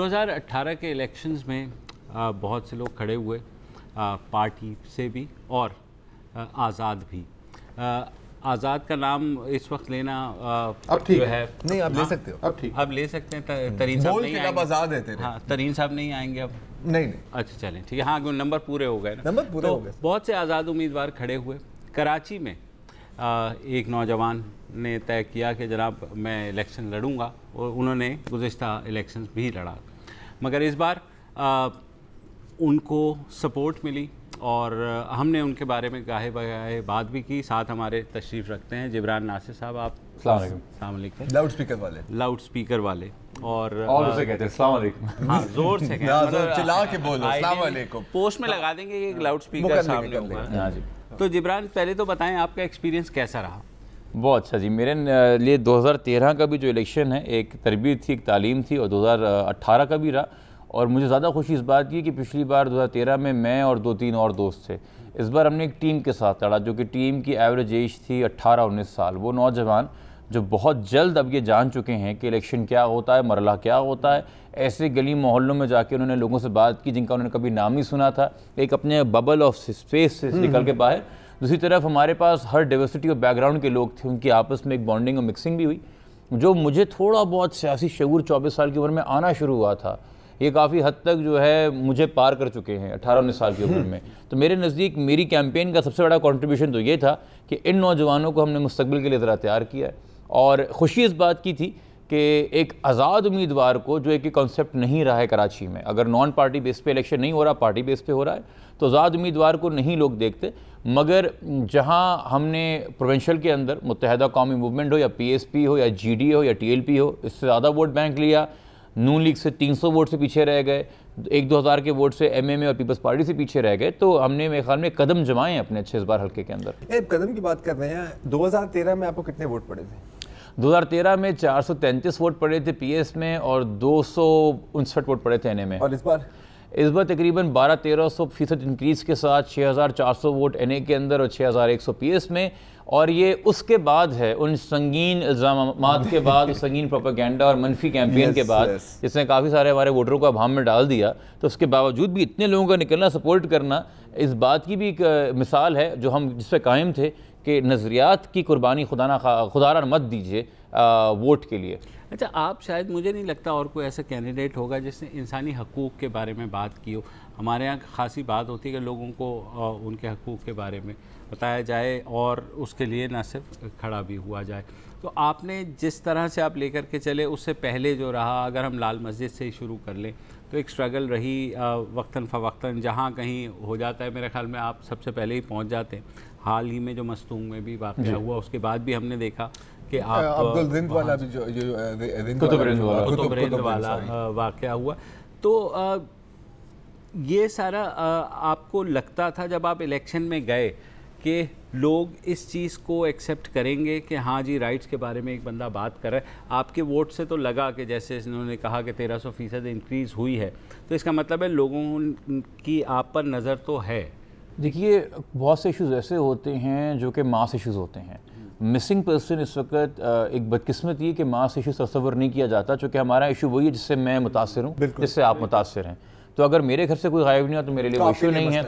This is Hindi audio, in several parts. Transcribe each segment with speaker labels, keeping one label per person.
Speaker 1: 2018 के इलेक्शंस में बहुत से लोग खड़े हुए, पार्टी से भी और आज़ाद भी। आज़ाद का नाम इस वक्त लेना
Speaker 2: अब ठीक
Speaker 1: है,
Speaker 2: नहीं आप ले सकते हो, अब ठीक,
Speaker 1: अब ले सकते हैं। तरीन साहब नहीं आएंगे,
Speaker 2: आज़ाद है तेरे।
Speaker 1: हाँ, तरीन साहब नहीं आएंगे अब।
Speaker 2: नहीं।
Speaker 1: अच्छा चलें ठीक है, हाँ नंबर पूरे हो गए ना,
Speaker 2: नंबर पूरे हो गए।
Speaker 1: बहुत से आज़ाद उम्मीदवार खड़े हुए। कराची में एक नौजवान ने तय किया कि जनाब मैं इलेक्शन लड़ूंगा, और उन्होंने गुज़िश्ता इलेक्शंस भी लड़ा, मगर इस बार उनको सपोर्ट मिली और हमने उनके बारे में गाहे बगाहे बात भी की। साथ हमारे तशरीफ़ रखते हैं जिब्रान नासिर साहब। आप अस्सलाम वालेकुम।
Speaker 2: लाउड स्पीकर वाले और
Speaker 3: उसे कहते हैं अस्सलाम वालेकुम।
Speaker 1: हाँ जोर से
Speaker 2: चिल्ला के बोलो अस्सलाम वालेकुम।
Speaker 1: पोस्ट में लगा देंगे ये लाउड स्पीकर सामने होगा। तो जिब्रान पहले तो बताएं आपका एक्सपीरियंस कैसा रहा?
Speaker 3: बहुत अच्छा जी। मेरे लिए 2013 का भी जो इलेक्शन है एक तरबियत थी, एक तालीम थी, और 2018 का भी रहा। और मुझे ज़्यादा खुशी इस बात की कि पिछली बार 2013 में मैं और 2-3 और दोस्त थे। इस बार हमने एक टीम के साथ लड़ा, जो कि टीम की एवरेज एज थी 18-19 साल। वो नौजवान जो बहुत जल्द अब ये जान चुके हैं कि इलेक्शन क्या होता है, मरला क्या होता है, ऐसे गली मोहल्लों में जाके उन्होंने लोगों से बात की जिनका उन्होंने कभी नाम ही सुना था, एक अपने बबल ऑफ स्पेस से निकल के बाहर। दूसरी तरफ हमारे पास हर डाइवर्सिटी और बैकग्राउंड के लोग थे, उनकी आपस में एक बॉन्डिंग और मिक्सिंग भी हुई। जो मुझे थोड़ा बहुत सियासी शऊर 24 साल की उम्र में आना शुरू हुआ था, ये काफ़ी हद तक जो है मुझे पार कर चुके हैं 18-19 साल की उम्र में। तो मेरे नज़दीक मेरी कैंपेन का सबसे बड़ा कंट्रीब्यूशन तो ये था कि इन नौजवानों को हमने मुस्तकबिल के लिए ज़रा तैयार किया है। और ख़ुशी इस बात की थी कि एक आज़ाद उम्मीदवार को, जो एक कॉन्सेप्ट नहीं रहा है कराची में, अगर नॉन पार्टी बेस पे इलेक्शन नहीं हो रहा, पार्टी बेस पे हो रहा है, तो आज़ाद उम्मीदवार को नहीं लोग देखते। मगर जहाँ हमने प्रोविंशियल के अंदर मुत्तहदा कौमी मूवमेंट हो या PSP हो या GD हो या TLP हो, इससे ज़्यादा वोट बैंक लिया, नून लीग से 300 वोट से पीछे रह गए, 1-2 हज़ार के वोट से MMA और पीपल्स पार्टी से पीछे रह गए, तो हमने मेरे ख्याल में कदम जमाए हैं अपने अच्छे इस बार हल्के के अंदर।
Speaker 2: कदम की बात कर रहे हैं, 2013 में आपको कितने वोट पड़े थे?
Speaker 3: 2013 में 433 वोट पड़े थे PS में और 259 वोट पड़े थे NA में।
Speaker 2: और इस बार तकरीबन
Speaker 3: 1200-1300% इंक्रीज़ के साथ 6400 वोट NA के अंदर और 6100 PS में। और ये उसके बाद है, उन संगीन इल्ज़ामात के बाद, संगीन प्रोपेगेंडा और मनफी कैंपेन के बाद, जिसने काफ़ी सारे हमारे वोटरों को अभाम में डाल दिया। तो उसके बावजूद भी इतने लोगों का निकलना, सपोर्ट करना, इस बात की भी एक मिसाल है जो हम जिस पे कायम थे कि नज़रियात की कुर्बानी खुदारा मत दीजिए वोट के लिए।
Speaker 1: अच्छा, आप शायद, मुझे नहीं लगता और कोई ऐसा कैंडिडेट होगा जिसने इंसानी हकूक़ के बारे में बात की हो। हमारे यहाँ खासी बात होती है कि लोगों को उनके हकूक़ के बारे में बताया जाए और उसके लिए ना सिर्फ खड़ा भी हुआ जाए। तो आपने जिस तरह से आप लेकर के चले, उससे पहले जो रहा, अगर हम लाल मस्जिद से ही शुरू कर लें, तो एक स्ट्रगल रही वक्तन फ़वक्तन, जहाँ कहीं हो जाता है मेरे ख्याल में आप सबसे पहले ही पहुँच जाते हैं। हाल ही में जो मस्तूम में भी वाक़या हुआ, उसके बाद भी हमने देखा कि आप
Speaker 2: अब्दुल रिंद वाला भी जो
Speaker 1: कुतुब रिंद वाला वाक़या हुआ। तो ये सारा आपको लगता था जब आप इलेक्शन में गए कि लोग इस चीज़ को एक्सेप्ट करेंगे कि हाँ जी राइट्स के बारे में एक बंदा बात कर रहा है? आपके वोट से तो लगा कि जैसे इन्होंने कहा कि 1300% इंक्रीज़ हुई है, तो इसका मतलब है लोगों की आप पर नज़र तो है।
Speaker 3: देखिए, बहुत से इश्यूज़ ऐसे होते हैं जो कि मास इश्यूज़ होते हैं। मिसिंग पर्सन इस वक्त एक बदकिस्मती है कि मास इशू तस्वर नहीं किया जाता, चूँकि हमारा इशू वही है जिससे मैं मुतासिर हूँ, जिससे आप मुतासिर हैं। तो अगर मेरे घर से कोई गायब नहीं हुआ तो मेरे लिए वो इशू नहीं है।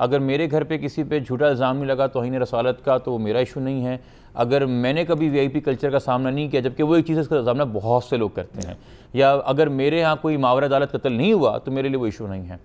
Speaker 3: अगर मेरे घर पे किसी पे झूठा इल्ज़ाम नहीं लगा तौहीन रसालत का, तो वो मेरा इशू नहीं है। अगर मैंने कभी VIP कल्चर का सामना नहीं किया, जबकि वो एक चीज़ इसका सामना बहुत से लोग करते हैं, या अगर मेरे यहाँ कोई मावरा अदालत कत्ल नहीं हुआ तो मेरे लिए वो इशू नहीं है।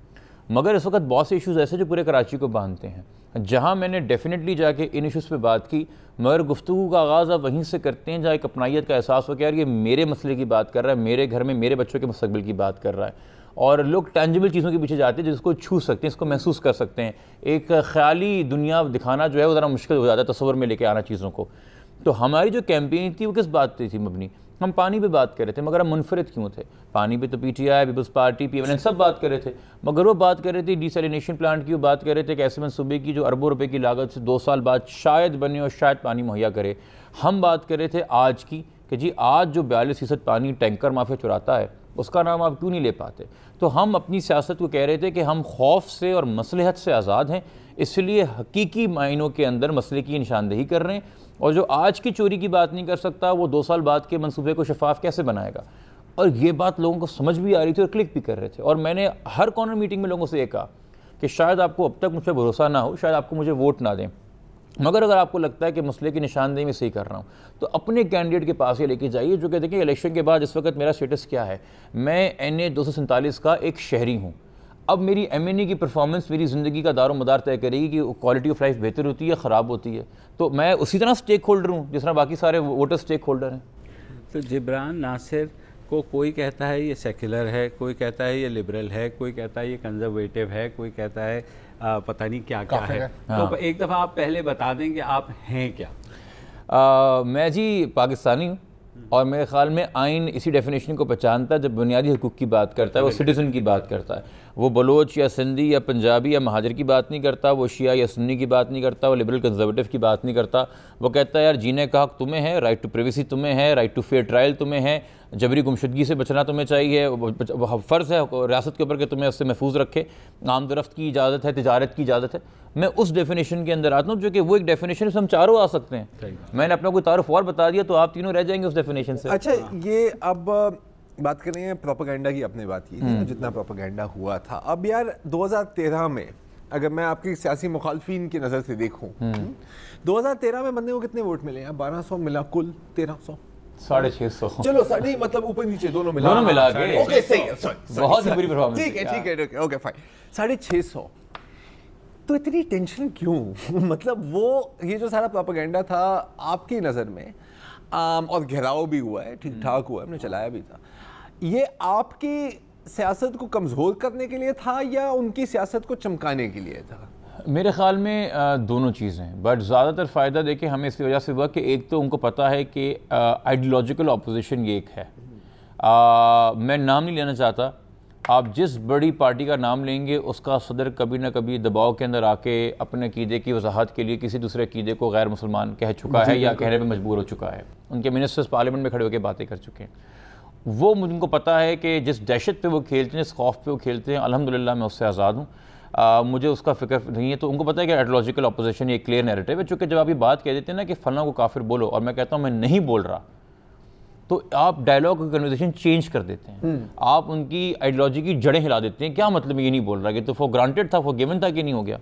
Speaker 3: मगर इस वक्त बहुत से इश्यूज़ ऐसे जो पूरे कराची को बांधते हैं, जहाँ मैंने डेफिनेटली जाके इन इश्यूज़ पे बात की, मगर गुफ्तगू का आगाज़ आप वहीं से करते हैं जहाँ एक अपनाइयत का एहसास हो कि यार ये मेरे मसले की बात कर रहा है, मेरे घर में मेरे बच्चों के मुस्तकबिल की बात कर रहा है। और लोग टेंजिबल चीज़ों के पीछे जाते हैं जिसको छू सकते हैं, इसको महसूस कर सकते हैं। एक ख्याली दुनिया दिखाना जो है वो ज़रा मुश्किल हो जाता है, तस्वर में लेके आना चीज़ों को। तो हमारी जो कैंपेन थी वो किस बात पे थी मबनी? हम पानी पे बात कर रहे थे, मगर हम मुनफरिद क्यों थे? पानी पे तो PTI, पीपल्स पार्टी, PMN सब बात कर रहे थे, मगर वो बात कर रहे थे डिसैलिनेशन प्लांट की, वो बात कर रहे थे कि ऐसे मनसूबे की जो अरबों रुपए की लागत से 2 साल बाद शायद बने और शायद पानी मुहैया करे। हम बात कर रहे थे आज की कि जी आज जो 42% पानी टैंकर माफिया चुराता है उसका नाम आप क्यों नहीं ले पाते? तो हम अपनी सियासत को कह रहे थे कि हम खौफ से और मसलहत से आज़ाद हैं, इसलिए हकीकी मायनों के अंदर मसले की निशानदेही कर रहे हैं। और जो आज की चोरी की बात नहीं कर सकता, वो 2 साल बाद के मंसूबे को शफाफ कैसे बनाएगा? और ये बात लोगों को समझ भी आ रही थी और क्लिक भी कर रहे थे। और मैंने हर कॉर्नर मीटिंग में लोगों से ये कहा कि शायद आपको अब तक मुझ पर भरोसा ना हो, शायद आपको मुझे वोट ना दें, मगर अगर आपको लगता है कि मसले की निशानदेही में सही कर रहा हूँ तो अपने कैंडिडेट के पास ये लेके जाइए जो कहते हैं कि इलेक्शन के बाद इस वक्त मेरा स्टेटस क्या है, मैं NA 247 का एक शहरी हूँ। अब मेरी MNA की परफॉर्मेंस मेरी ज़िंदगी का दारो मदार तय करेगी कि क्वालिटी ऑफ लाइफ बेहतर होती है, ख़राब होती है। तो मैं उसी तरह स्टेक होल्डर हूँ जिस तरह बाकी सारे वोटर स्टेक होल्डर हैं।
Speaker 1: तो जिब्रान नासिर को कोई कहता है ये सेक्युलर है, कोई कहता है ये लिबरल है, कोई कहता है ये कंजर्वेटिव है, कोई कहता है पता नहीं क्या क्या है। तो एक दफ़ा आप पहले बता दें कि आप हैं क्या।
Speaker 3: मैं जी पाकिस्तानी हूँ और मेरे ख्याल में आइन इसी डेफिनेशन को पहचानता है। जब बुनियादी हुकूक की बात करता है वो सिटीज़न की बात करता है, वो बलोच या सिंधी या पंजाबी या महाजर की बात नहीं करता, वो शिया या सुन्नी की बात नहीं करता, वो लिबरल कंजर्वेटिव की बात नहीं करता। वो कहता है यार जीने का हक तुम्हें है, राइट टू प्राइवेसी तुम्हें है, राइट टू फेयर ट्रायल तुम्हें है, जबरी गुमशुदगी से बचना तुम्हें चाहिए, फ़र्ज़ है रियासत के ऊपर कि तुम्हें उससे महफूज रखे, आमदरफ्त की इजाज़त है, तिजारत की इजाज़त है। मैं उस डेफिनेशन के अंदर आता हूँ जो कि वो एक डेफिनेशन से हम चारों आ सकते हैं। मैंने अपना कोई तारुफ और बता दिया तो आप तीनों रह जाएंगे उस डेफिनेशन से।
Speaker 2: अच्छा, ये अब बात कर रहे हैं प्रोपेगेंडा की, आपने बात की थी जितना प्रोपेगेंडा हुआ था। अब यार 2013 में अगर मैं आपकी सियासी मुखालफिन की नज़र से देखूं, 2013 में बंदे को कितने वोट मिले हैं? 1200 मिला, कुल 1300,
Speaker 3: 650।
Speaker 2: चलो साढ़े, मतलब ऊपर नीचे दोनों मिला
Speaker 3: के
Speaker 2: ओके सही है,
Speaker 3: बहुत ही बुरी परफॉर्मेंस।
Speaker 2: ठीक है ओके फाइन, 650। तो इतनी टेंशन क्यों? मतलब वो ये जो सारा प्रोपेगेंडा था आपकी नज़र में, और घेराव भी हुआ है, ठीक ठाक हुआ है, हमने चलाया भी था, ये आपकी सियासत को कमज़ोर करने के लिए था या उनकी सियासत को चमकाने के लिए था?
Speaker 3: मेरे ख्याल में दोनों चीज़ें हैं, बट ज़्यादातर फ़ायदा देखिए हमें इसकी वजह से हुआ कि एक तो उनको पता है कि आइडियोलॉजिकल अपोजिशन ये एक है। मैं नाम नहीं लेना चाहता, आप जिस बड़ी पार्टी का नाम लेंगे उसका सदर कभी ना कभी दबाव के अंदर आके अपने अक़ीदे की वजाहत के लिए किसी दूसरे अक़ीदे को गैर मुसलमान कह चुका है या कहने पे मजबूर हो चुका है। उनके मिनिस्टर्स पार्लियामेंट में खड़े होकर बातें कर चुके हैं। वो उनको पता है कि जिस दहशत पे वो खेलते हैं, जिस खौफ पे वो खेलते हैं, अल्हम्दुलिल्लाह मैं उससे आज़ाद हूँ, मुझे उसका फ़िक्र नहीं है। तो उनको पता है कि आइडियोलॉजिकल अपोजिशन ये क्लियर नैरेटिव है। चूँकि जब आप ये बात कह देते हैं ना कि फ़लाँ को काफिर बोलो और मैं कहता हूँ मैं नहीं बोल रहा, तो आप डायलॉग की कन्वर्सेशन चेंज कर देते हैं, आप उनकी आइडियोलॉजी की जड़ें हिला देते हैं। क्या मतलब ये नहीं बोल रहा कि तो फॉर ग्रांटेड था, फॉर गिवन था कि नहीं हो गया।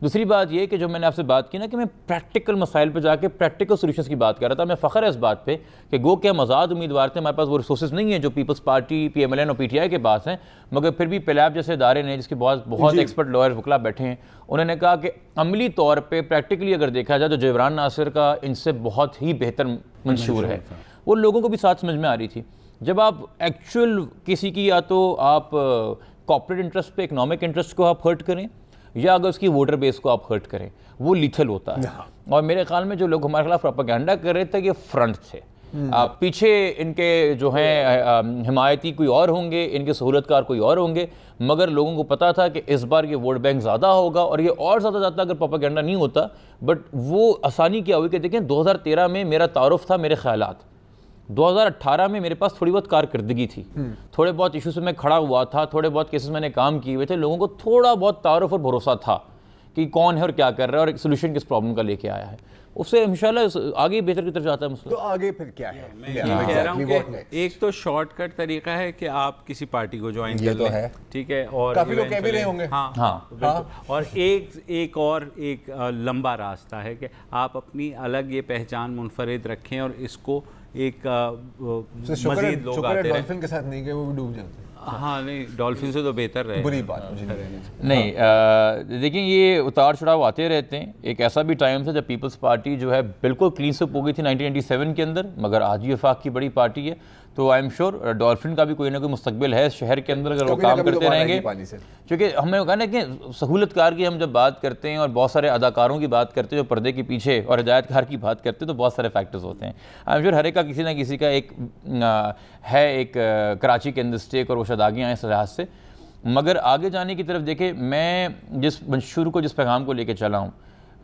Speaker 3: दूसरी बात ये कि जो मैंने आपसे बात की ना कि मैं प्रैक्टिकल मसाइल पे जाके प्रैक्टिकल सोल्यूशंस की बात कर रहा था, मैं फ़ख्र है इस बात पे कि गो के हम आज़ाद उम्मीदवार थे, हमारे पास वो रिसोर्सेज नहीं है जो पीपल्स पार्टी, PMLN और PTI के पास हैं, मगर फिर भी पेलैब जैसे इदारे ने जिसके बहुत एक्सपर्ट लॉयर वकला बैठे हैं, उन्होंने कहा कि अमली तौर पर प्रैक्टिकली अगर देखा जाए तो जिब्रान नासिर का इनसे बहुत ही बेहतर मंशूर है। वो लोगों को भी साथ समझ में आ रही थी। जब आप एक्चुअल किसी की या तो आप कॉर्पोरेट इंटरेस्ट पे, इकोनॉमिक इंटरेस्ट को आप हर्ट करें या अगर उसकी वोटर बेस को आप हर्ट करें, वो लीथल होता है। और मेरे ख्याल में जो लोग हमारे खिलाफ प्रोपेगेंडा कर रहे थे ये फ्रंट थे, पीछे इनके जो हैं हिमायती कोई और होंगे, इनके सहूलतकार कोई और होंगे, मगर लोगों को पता था कि इस बार ये वोट बैंक ज़्यादा होगा और ये और ज़्यादा जाता अगर प्रोपेगेंडा नहीं होता। बट वो आसानी क्या हुई कि देखें 2013 में मेरा तारुफ था, मेरे ख्यालात, 2018 में मेरे पास थोड़ी बहुत कारकर्दगी थी, थोड़े बहुत इशू से मैं खड़ा हुआ था, थोड़े बहुत केसेस मैंने काम किए हुए थे, लोगों को थोड़ा बहुत तारुफ और भरोसा था कि कौन है और क्या कर रहा है और एक सोल्यूशन किस प्रॉब्लम का लेके आया है। उससे इंशाल्लाह आगे बेहतर की तरफ जाता है मसला।
Speaker 2: तो आगे फिर क्या है?
Speaker 1: मैं ये कह रहा हूँ कि एक तो शॉर्टकट तरीका है कि आप किसी पार्टी को ज्वाइन कर लें, ठीक है, और
Speaker 2: काफी लोग कह भी रहे होंगे।
Speaker 1: हाँ। और एक लंबा रास्ता है कि आप अपनी अलग ये पहचान मुनफरिद रखें और इसको एक मजीद लोग आते हैं।
Speaker 2: डॉल्फिन के साथ नहीं गए, वो भी डूब जाते हैं।
Speaker 1: हाँ नहीं, डॉल्फिन से तो बेहतर रहे।
Speaker 2: बुरी बात
Speaker 3: नहीं, देखिए ये उतार चढ़ाव आते रहते हैं। एक ऐसा भी टाइम था जब पीपल्स पार्टी जो है बिल्कुल क्लीन स्वीप हो गई थी 1997 के अंदर, मगर आज भी वफाक की बड़ी पार्टी है। तो आई एम श्योर डॉल्फिन का भी कोई ना कोई मुस्तकबिल है शहर के अंदर अगर वो काम करते रहेंगे। क्योंकि हमें कहा ना कि सहूलतकार की हम जब बात करते हैं और बहुत सारे अदाकारों की बात करते हैं जो पर्दे के पीछे और हिदायतकार की बात करते हैं तो बहुत सारे फैक्टर्स होते हैं। आई एम श्योर हर एक का किसी ना किसी का एक कराची के अंदर स्टेक और वो शायद आगे आए इस लिहाज से। मगर आगे जाने की तरफ देखें, मैं जिस मंशूर को, जिस पैगाम को लेकर चला हूँ,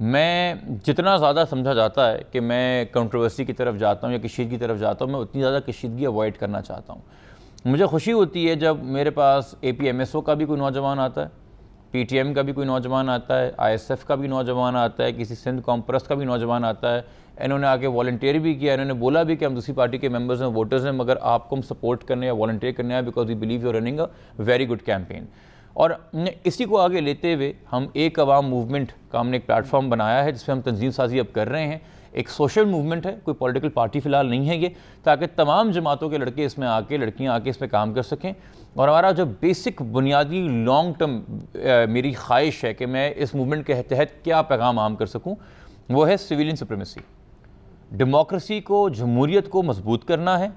Speaker 3: मैं जितना ज़्यादा समझा जाता है कि मैं कंट्रोवर्सी की तरफ जाता हूँ या कशीदगी की तरफ जाता हूँ, मैं उतनी ज़्यादा कशीदगी अवॉइड करना चाहता हूँ। मुझे खुशी होती है जब मेरे पास APMSO का भी कोई नौजवान आता है, PTM का भी कोई नौजवान आता है, ISF का भी नौजवान आता है, किसी सिंध कॉम्प्रेस का भी नौजवान आता है। इन्होंने आके वॉलंटियर भी किया, इन्होंने बोला भी कि हम दूसरी पार्टी के मेंबर्स हैं, वोटर्स हैं, मगर आपको हम सपोर्ट करने या वॉलंटियर करने हैं because we believe you are running a very good campaign. और इसी को आगे लेते हुए हम एक अवाम मूवमेंट का हमने एक प्लेटफॉर्म बनाया है जिसमें हम तंजीम साजी अब कर रहे हैं। एक सोशल मूवमेंट है, कोई पॉलिटिकल पार्टी फ़िलहाल नहीं है ये, ताकि तमाम जमातों के लड़के इसमें आके, लड़कियां आके इसमें काम कर सकें। और हमारा जो बेसिक बुनियादी लॉन्ग टर्म मेरी ख्वाहिश है कि मैं इस मूवमेंट के तहत क्या पैगाम आम कर सकूं, वो है सिविलियन सुप्रीमेसी। डेमोक्रेसी को, जमहूरियत को मजबूत करना है।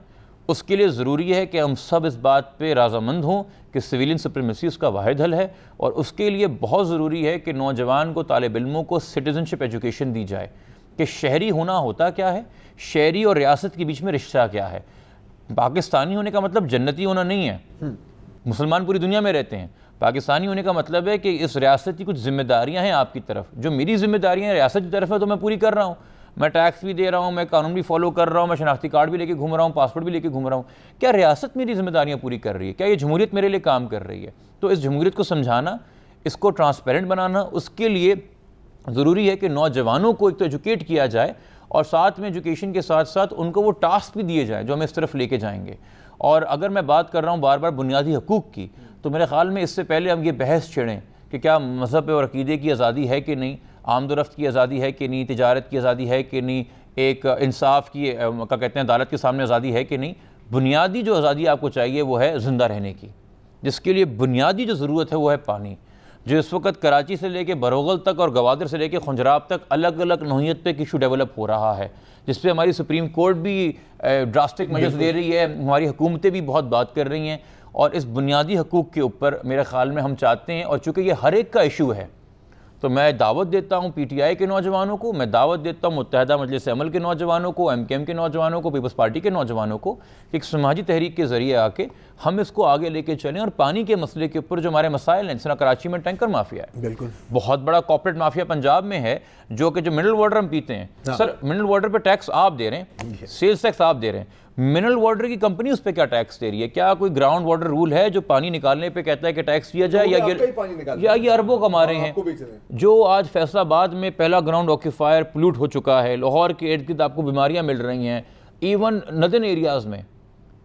Speaker 3: उसके लिए ज़रूरी है कि हम सब इस बात पे राज़ामंद हों कि सिविलियन सुप्रीमेसी उसका वाहिद हल है। और उसके लिए बहुत ज़रूरी है कि नौजवान को, तालिब इल्मों को सिटीज़नशिप एजुकेशन दी जाए कि शहरी होना होता क्या है, शहरी और रियासत के बीच में रिश्ता क्या है। पाकिस्तानी होने का मतलब जन्नती होना नहीं है। मुसलमान पूरी दुनिया में रहते हैं। पाकिस्तानी होने का मतलब है कि इस रियासत की कुछ जिम्मेदारियां हैं आपकी तरफ, जो मेरी जिम्मेदारियां रियासत की तरफ है तो मैं पूरी कर रहा हूँ। मैं टैक्स भी दे रहा हूँ, मैं कानून भी फॉलो कर रहा हूँ, मैं शनाख्ती कार्ड भी लेके घूम रहा हूँ, पासपोर्ट भी लेके घूम रहा हूँ। क्या रियासत मेरी जिम्मेदारियाँ पूरी कर रही है? क्या ये जमहूरियत मेरे लिए काम कर रही है? तो इस जमहूरियत को समझाना, इसको ट्रांसपेरेंट बनाना, उसके लिए ज़रूरी है कि नौजवानों को एक तो एजुकेट किया जाए और साथ में एजुकेशन के साथ साथ उनको वो टास्क भी दिए जाए जो हमें इस तरफ लेके जाएंगे। और अगर मैं बात कर रहा हूँ बार बार बुनियादी हकूक़ की, तो मेरे ख्याल में इससे पहले हम ये बहस छेड़ें कि क्या मज़हब और अक़ीदे की आज़ादी है कि नहीं, आमदोरफ्त की आज़ादी है कि नहीं, तिजारत की आज़ादी है कि नहीं, एक इंसाफ की क्या कहते हैं अदालत के सामने आज़ादी है कि नहीं। बुनियादी जो आज़ादी आपको चाहिए वो है ज़िंदा रहने की, जिसके लिए बुनियादी जो ज़रूरत है वो है पानी। जो इस वक्त कराची से लेके बरोगल तक और गवादर से लेके खुंजराब तक अलग अलग नौइयत पे इशू डेवलप हो रहा है, जिस पे हमारी सुप्रीम कोर्ट भी ड्रास्टिक मेजर्स दे रही है, हमारी हुकूमतें भी बहुत बात कर रही हैं। और इस बुनियादी हकूक़ के ऊपर मेरे ख्याल में हम चाहते हैं, और चूँकि ये हर एक का इशू है, तो मैं दावत देता हूँ PTI के नौजवानों को, मैं दावत देता हूँ मुत्तहदा मजलिस अमल के नौजवानों को, MKM के नौजवानों को, पीपल्स पार्टी के नौजवानों को, एक समाजी तहरीक के ज़रिए आके हम इसको आगे लेके चलें। और पानी के मसले के ऊपर जो हमारे मसाइल हैं, जिस तरह कराची में टैंकर माफिया है, बिल्कुल बहुत बड़ा कॉर्पोरेट माफिया पंजाब में है, जो कि जो मिनरल वाटर हम पीते हैं, सर मिनरल वाटर पर टैक्स आप दे रहे हैं, सेल्स टैक्स आप दे रहे हैं, मिनरल वाटर की कंपनी उस पर क्या टैक्स दे रही है? क्या कोई ग्राउंड वाटर रूल है जो पानी निकालने पे कहता है कि टैक्स दिया जाए? या ये अरबों कमा रहे हैं? जो आज फैसलाबाद में पहला ग्राउंड ऑक्यूफायर पोल्यूट हो चुका है, लाहौर के इर्द गिर्द आपको बीमारियां मिल रही हैं, इवन नदन एरियाज में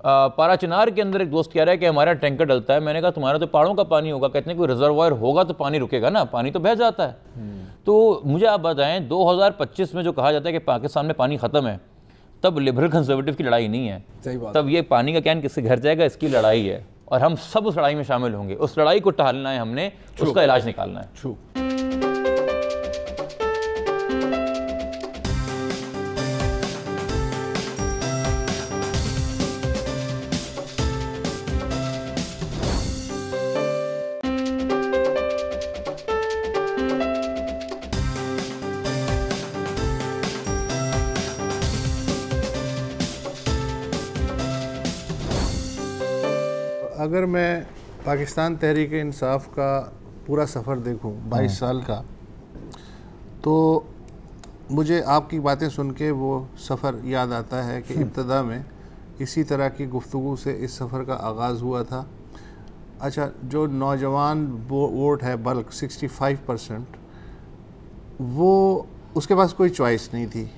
Speaker 3: पारा चिनार के अंदर एक दोस्त कह रहा है कि हमारा टैंकर डलता है। मैंने कहा तुम्हारा तो पहाड़ों का पानी होगा। कहते हैं कोई रिजर्वायर होगा तो पानी रुकेगा ना, पानी तो बह जाता है। तो मुझे आप बताएं 2025 में जो कहा जाता है कि पाकिस्तान में पानी ख़त्म है, तब लिबरल कंजर्वेटिव की लड़ाई नहीं है, सही बात। तब ये पानी का कैन किसके घर जाएगा इसकी लड़ाई है, और हम सब उस लड़ाई में शामिल होंगे। उस लड़ाई को टहलना है हमने, उसका इलाज निकालना है।
Speaker 4: अगर मैं पाकिस्तान तहरीक इंसाफ का पूरा सफ़र देखूं 22 साल का, तो मुझे आपकी बातें सुन के वो सफ़र याद आता है कि इब्तदा में इसी तरह की गुफ्तगू से इस सफ़र का आगाज़ हुआ था। अच्छा, जो नौजवान वोट है बल्क 65%, वो उसके पास कोई चॉइस नहीं थी,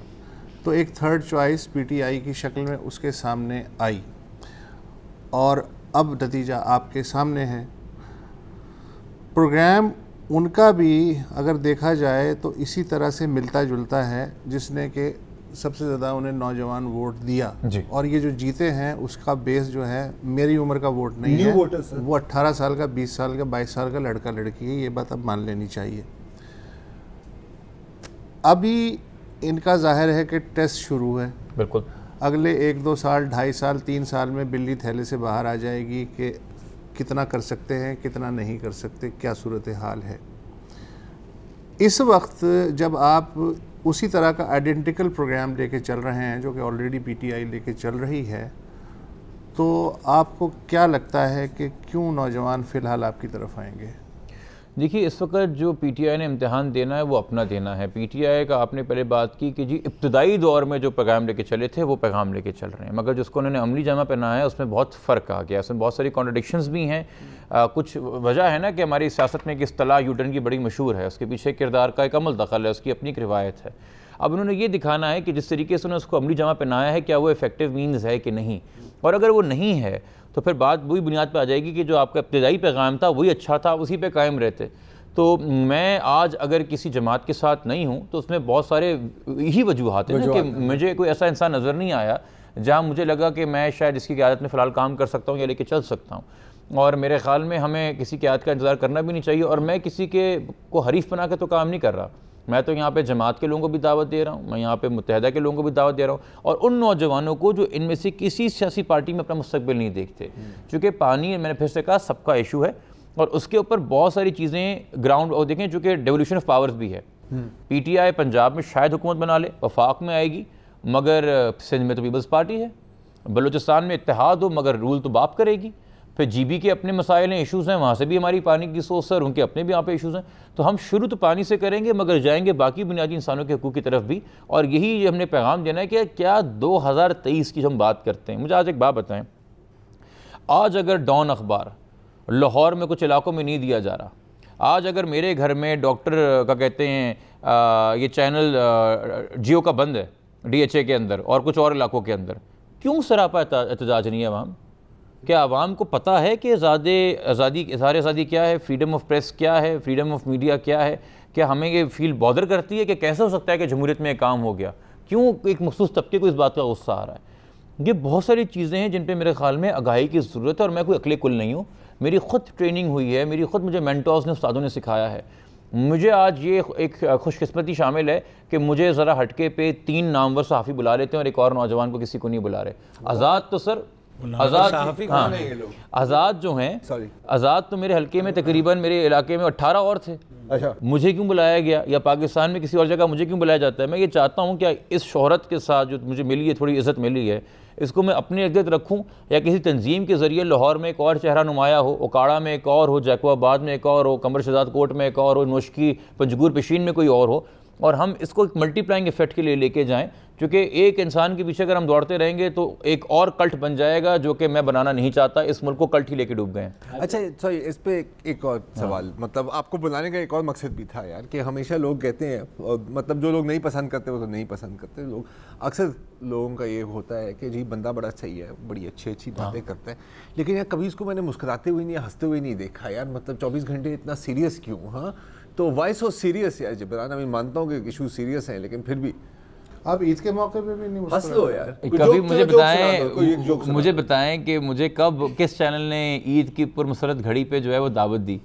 Speaker 4: तो एक थर्ड चॉइस PTI की शक्ल में उसके सामने आई, और अब नतीजा आपके सामने है। प्रोग्राम उनका भी अगर देखा जाए तो इसी तरह से मिलता जुलता है, जिसने कि सबसे ज़्यादा उन्हें नौजवान वोट दिया, और ये जो जीते हैं उसका बेस जो है मेरी उम्र का वोट नहीं है, वो 18 साल का, 20 साल का, 22 साल का लड़का लड़की है। ये बात अब मान लेनी चाहिए। अभी इनका जाहिर है कि टेस्ट शुरू है, बिल्कुल अगले 1-2 साल, 2.5 साल, 3 साल में बिल्ली थैले से बाहर आ जाएगी कि कितना कर सकते हैं, कितना नहीं कर सकते, क्या सूरत हाल है। इस वक्त जब आप उसी तरह का आइडेंटिकल प्रोग्राम लेके चल रहे हैं जो कि ऑलरेडी PTI लेके चल रही है, तो आपको क्या लगता है कि क्यों नौजवान फ़िलहाल आपकी तरफ आएंगे?
Speaker 3: देखिए, इस वक्त जो पीटीआई ने इम्तिहान देना है वो अपना देना है। पीटीआई का आपने पहले बात की कि जी इब्तदाई दौर में जो पैगाम लेके चले थे वो पैगाम लेके चल रहे हैं, मगर जिसको उन्होंने अमली जामा पहना है उसमें बहुत फ़र्क आ गया, उसमें बहुत सारी कॉन्ट्रडिक्शंस भी हैं। कुछ वजह है ना कि हमारी सियासत में एक इस्तिलाह यूटर्न की बड़ी मशहूर है, उसके पीछे किरदार का एक अमल दखल है, उसकी अपनी एक रिवायत है। अब उन्होंने ये दिखाना है कि जिस तरीके से उन्होंने उसको अमली जामा पहनाया है क्या वो इफेक्टिव मीन्स है कि नहीं, और अगर वो नहीं है तो फिर बात वही बुनियाद पर आ जाएगी कि जो आपका इब्तदाई पैगाम था वही अच्छा था, उसी पे कायम रहते। तो मैं आज अगर किसी जमात के साथ नहीं हूँ तो उसमें बहुत सारे ही वजूहात हैं कि मुझे कोई ऐसा इंसान नज़र नहीं आया जहाँ मुझे लगा कि मैं शायद इसकी क़यादत में फ़िलहाल काम कर सकता हूँ या लेके चल सकता हूँ। और मेरे ख़्याल में हमें किसी क़यादत का इंतज़ार करना भी नहीं चाहिए, और मैं किसी के को हरीफ बना के तो काम नहीं कर रहा। मैं तो यहाँ पे जमात के लोगों को भी दावत दे रहा हूँ, मैं यहाँ पे मुत्तहिदा के लोगों को भी दावत दे रहा हूँ, और उन नौजवानों को जो इनमें से किसी सियासी पार्टी में अपना मुस्तकबिल नहीं देखते। चूँकि पानी, मैंने फिर से कहा, सबका इशू है, और उसके ऊपर बहुत सारी चीज़ें ग्राउंड और देखें, चूँकि डेवोल्यूशन ऑफ पावर्स भी है। पीटीआई पंजाब में शायद हुकूमत बना ले, वफाक में आएगी, मगर सिंध में तो पीपल्स पार्टी है, बलूचिस्तान में इत्तेहाद हो मगर रूल तो बाप करेगी, फिर जीबी के अपने मसाइल हैं, इशूज़ हैं, वहाँ से भी हमारी पानी की सोच सर, उनके अपने भी यहाँ पे इशूज़ हैं। तो हम शुरू तो पानी से करेंगे मगर जाएंगे बाकी बुनियादी इंसानों के हकूक़ की तरफ भी, और यही हमने पैगाम देना है कि क्या 2023 की हम बात करते हैं। मुझे आज एक बात बताएं, आज अगर डॉन अखबार लाहौर में कुछ इलाकों में नहीं दिया जा रहा, आज अगर मेरे घर में डॉक्टर का कहते हैं ये चैनल जियो का बंद है DHA के अंदर और कुछ और इलाकों के अंदर, क्यों सरापा एहतजाज नहीं है अवाम? क्या आवाम को पता है कि इज़हार आज़ादी क्या है, फ्रीडम ऑफ प्रेस क्या है, फ्रीडम ऑफ मीडिया क्या है? क्या हमें ये फील बॉदर करती है कि कैसे हो सकता है कि जमहूरियत में एक काम हो गया? क्यों एक मखसूस तबके को इस बात का गुस्सा आ रहा है? ये बहुत सारी चीज़ें हैं जिन पे मेरे ख्याल में आगाही की ज़रूरत है, और मैं कोई अकले कुल नहीं हूँ, मेरी ख़ुद ट्रेनिंग हुई है, मेरी ख़ुद मुझे मेंटर्स ने, उस्तादों ने सिखाया है। मुझे आज ये एक खुशकिस्मती शामिल है कि मुझे ज़रा हटके पे 3 नामवर सहाफ़ी बुला लेते हैं और एक और नौजवान को किसी को नहीं बुला रहे। आज़ाद तो सर, आज़ाद जो हैं, आज़ाद तो मेरे हल्के में तकरीबन मेरे इलाके में 18 और थे। अच्छा, मुझे क्यों बुलाया गया, या पाकिस्तान में किसी और जगह मुझे क्यों बुलाया जाता है? मैं ये चाहता हूँ कि इस शोहरत के साथ जो मुझे मिली है, थोड़ी इज़्ज़त मिली है, इसको मैं अपनी इज्जत रखूँ, या किसी तंजीम के ज़रिए लाहौर में एक और चेहरा नुमाया हो, उकाड़ा में एक और हो, जैकोबाद में एक और हो, कमर शहजाद कोट में एक और हो, नोशकी पंजगूर पेशीन में कोई और हो, और हम इसको एक मल्टीप्लाइंग इफेक्ट के लिए लेके जाएं। क्योंकि एक इंसान के पीछे अगर हम दौड़ते रहेंगे तो एक और कल्ट बन जाएगा, जो कि मैं बनाना नहीं चाहता। इस मुल्क को कल्ट ही लेके डूब गए हैं।
Speaker 2: अच्छा, सॉरी, इस पे एक और सवाल, मतलब आपको बुलाने का एक और मकसद भी था यार, कि हमेशा लोग कहते हैं, मतलब जो लोग नहीं पसंद करते वो तो नहीं पसंद करते, लोग अक्सर लोगों का ये होता है कि जी बंदा बड़ा सही है, बड़ी अच्छी बातें करता है, लेकिन यार कभी इसको मैंने मुस्कुराते हुए नहीं, हंसते हुए नहीं देखा यार, मतलब 24 घंटे इतना सीरियस क्यों? हाँ, तो वाई सो सीरियस यार जबरान? मैं मानता हूँ कि इशू सीरियस हैं, लेकिन फिर भी
Speaker 4: आप ईद के मौके पे भी नहीं
Speaker 2: हंस लो यार।
Speaker 3: कभी मुझे बताएं कि मुझे कब किस चैनल ने ईद की पुरमसरत घड़ी पे जो है वो दावत दी,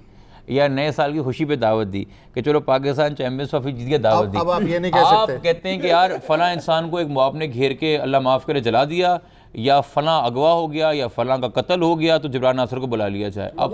Speaker 3: या नए साल की खुशी पे दावत दी कि चलो पाकिस्तान चैंपियंस ट्रॉफी जीत के दावत दी?
Speaker 4: अब आप ये नहीं कह सकते।
Speaker 3: आप कहते हैं कि यार फला इंसान को एक मॉब ने घेर के अल्लाह माफ़ करे जला दिया, या फला अगवा हो गया, या फला का कत्ल हो गया, तो जबरान नासिर को बुला लिया जाए। अब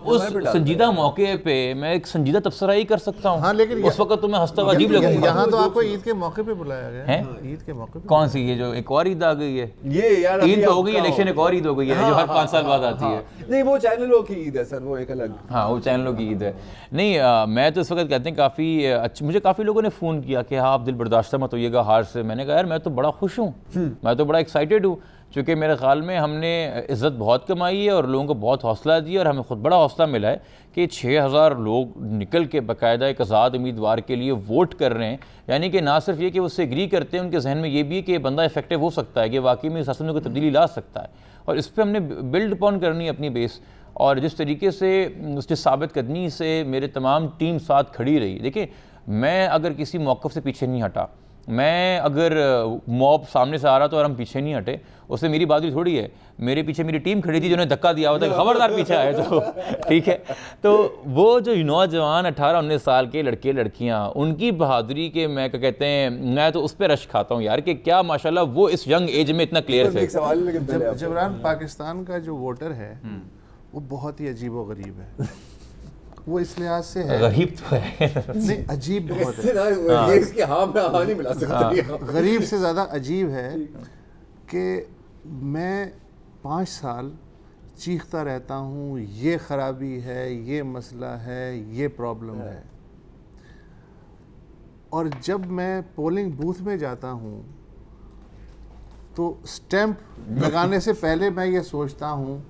Speaker 3: उस संजीदा मौके पे मैं एक संजीदा तबसरा ही कर सकता हूँ।
Speaker 4: हाँ, लेकिन
Speaker 3: उस वक्त तो मैं हंसता हुआ अजीब लगूंगा।
Speaker 4: यहाँ तो आपको ईद के मौके पे बुलाया गया है। ईद के मौके पे
Speaker 3: कौन सी? ये जो एक और ईद आ गई है,
Speaker 2: ये यार
Speaker 3: ईद तो हो गई, इलेक्शन एक और ईद हो गई है जो हर 5 साल बाद आती है।
Speaker 2: नहीं, वो चैनलों की ईद है सर, वो एक अलग।
Speaker 3: हाँ, वो चैनलों की ईद है। नहीं, मैं तो इस वक्त कहते हैं काफ़ी अच्छी, मुझे काफ़ी लोगों ने फ़ोन किया कि हाँ आप दिल बर्दाश्त मत होइएगा हार से। मैंने कहा यार मैं तो बड़ा खुश हूँ, मैं तो बड़ा एक्साइटेड हूँ, चूँकि मेरे ख्याल में हमने इज़्ज़त बहुत कमाई है और लोगों को बहुत हौसला दिया, और हमें ख़ुद बड़ा हौसला मिला है कि 6000 लोग निकल के बाकायदा एक आज़ाद उम्मीदवार के लिए वोट कर रहे हैं। यानी कि ना सिर्फ ये कि उससे एग्री करते हैं, उनके जहन में ये भी है कि बंदा इफेक्टिव हो सकता है, कि वाकई में सियासत में कोई तब्दीली ला सकता है, और इस पर हमने बिल्ड अपॉन करनी है अपनी बेस। और जिस तरीके से उसके साबित कदमी से मेरे तमाम टीम साथ खड़ी रही। देखिए, मैं अगर किसी मौक़िफ़ से पीछे नहीं हटा, मैं अगर मॉब सामने से आ रहा तो और हम पीछे नहीं हटे, उससे मेरी बात भी थोड़ी है। मेरे पीछे मेरी टीम खड़ी थी जिन्होंने धक्का दिया हुआ था, खबरदार पीछे आए तो ठीक है। तो वो जो नौजवान 18-19 साल के लड़के लड़कियां, उनकी बहादुरी के मैं क्या कहते हैं, मैं तो उस पर रश खाता हूँ यार कि क्या माशाल्लाह वो इस यंग एज में इतना क्लियर थे।
Speaker 4: जबरान, पाकिस्तान का जो वोटर है वो बहुत ही अजीब व गरीब है। वो इस लिहाज से है,
Speaker 3: गरीब तो है
Speaker 4: नहीं, अजीब बहुत है।
Speaker 2: ये इसके हाँ में हाँ नहीं मिला सकता।
Speaker 4: गरीब से ज़्यादा अजीब है कि मैं 5 साल चीखता रहता हूँ, ये खराबी है, ये मसला है, ये प्रॉब्लम है। और जब मैं पोलिंग बूथ में जाता हूँ तो स्टैंप लगाने से पहले मैं ये सोचता हूँ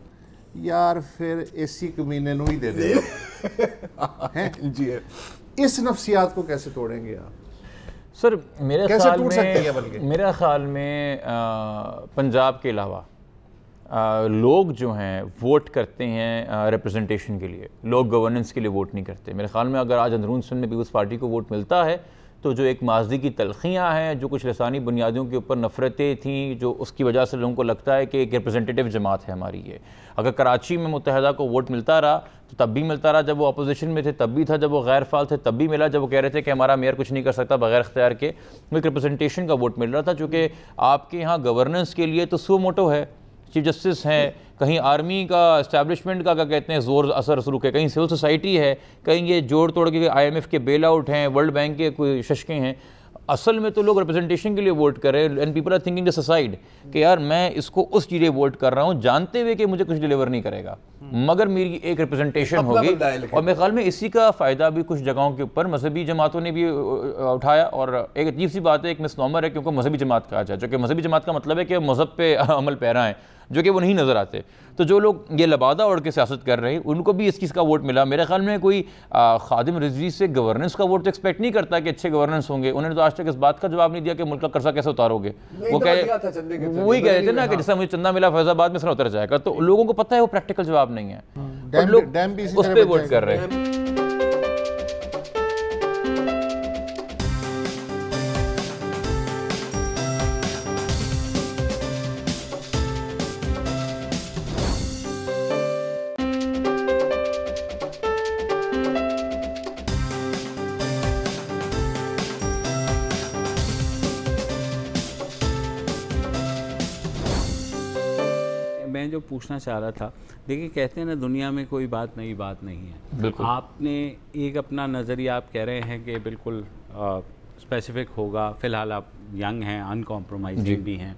Speaker 4: यार फिर एसी कमीने नू ही दे दे हैं जी। इस नफ्सियात को कैसे तोड़ेंगे आप
Speaker 3: सर? मेरे
Speaker 4: कैसे टूट सकते हैं बल्कि?
Speaker 3: मेरे ख्याल में पंजाब के अलावा लोग जो हैं वोट करते हैं रिप्रेजेंटेशन के लिए, लोग गवर्नेंस के लिए वोट नहीं करते। मेरे ख्याल में अगर आज अंदरून सिंध में पीपल्स पार्टी को वोट मिलता है तो जो एक माजी की तलखियाँ हैं, जो कुछ लसानी बुनियादियों के ऊपर नफ़रतें थीं, जो उसकी वजह से लोगों को लगता है कि एक रिप्रेजेंटेटिव जमात है हमारी ये। अगर कराची में मुत्तहदा को वोट मिलता रहा तो तब भी मिलता रहा जब वो अपोजिशन में थे, तब भी था जब वो गैर फाल थे, तब भी मिला जब वो कह रहे थे कि हमारा मेयर कुछ नहीं कर सकता बगैर इख्तियार के। वो एक रिप्रेजेंटेशन का वोट मिल रहा था। चूँकि आपके यहाँ गवर्नेंस के लिए तो सो मोटो है, चीफ जस्टिस हैं, कहीं आर्मी का इस्टेब्लिशमेंट का क्या कहते हैं ज़ोर असर शुरू है, कहीं सिविल सोसाइटी है, कहीं ये जोड़ तोड़ के IMF के बेल आउट हैं, वर्ल्ड बैंक के कोई शशकें हैं। असल में तो लोग रिप्रेजेंटेशन के लिए वोट कर रहे हैं and people are thinking this aside कि यार मैं इसको उस चीज़ें वोट कर रहा हूँ जानते हुए कि मुझे कुछ डिलीवर नहीं करेगा, मगर मेरी एक रिप्रेजेंटेशन होगी। और मेरे ख्याल में इसी का फ़ायदा भी कुछ जगहों के ऊपर मजहबी जमातों ने भी उठाया। और एक अजीब सी बात है, एक मिसनोमर है क्योंकि मजहबी जमात कहा जाए, जो कि मजहबी जमात का मतलब है कि मजहब पे अमल पैरा हैं, जो कि वो नहीं नज़र आते। तो जो लोग ये लबादा ओढ़ के सियासत कर रहे हैं उनको भी इस चीज़ का वोट मिला। मेरे ख्याल में कोई खादिम रिजवी से गवर्नेंस का वोट तो एक्सपेक्ट नहीं करता कि अच्छे गवर्नेंस होंगे। उन्होंने तो आज तक इस बात का जवाब नहीं दिया कि मुल्क का कर्जा कैसे उतारोगे। वो वही कह रहे थे ना कि जैसा मुझे चंदा मिला फैजाबाद में, सर उतर जाएगा। तो लोगों को पता है वो प्रैक्टिकल जवाब नहीं है और लोग उस पर वोट कर रहे हैं।
Speaker 1: मैं जो पूछना चाह रहा था, देखिए कहते हैं ना दुनिया में कोई बात नई बात नहीं है।
Speaker 3: बिल्कुल।
Speaker 1: आपने एक अपना नज़रिया आप कह रहे हैं कि बिल्कुल स्पेसिफिक होगा। फ़िलहाल आप यंग हैं, अनकॉम्प्रोमाइजिंग भी हैं,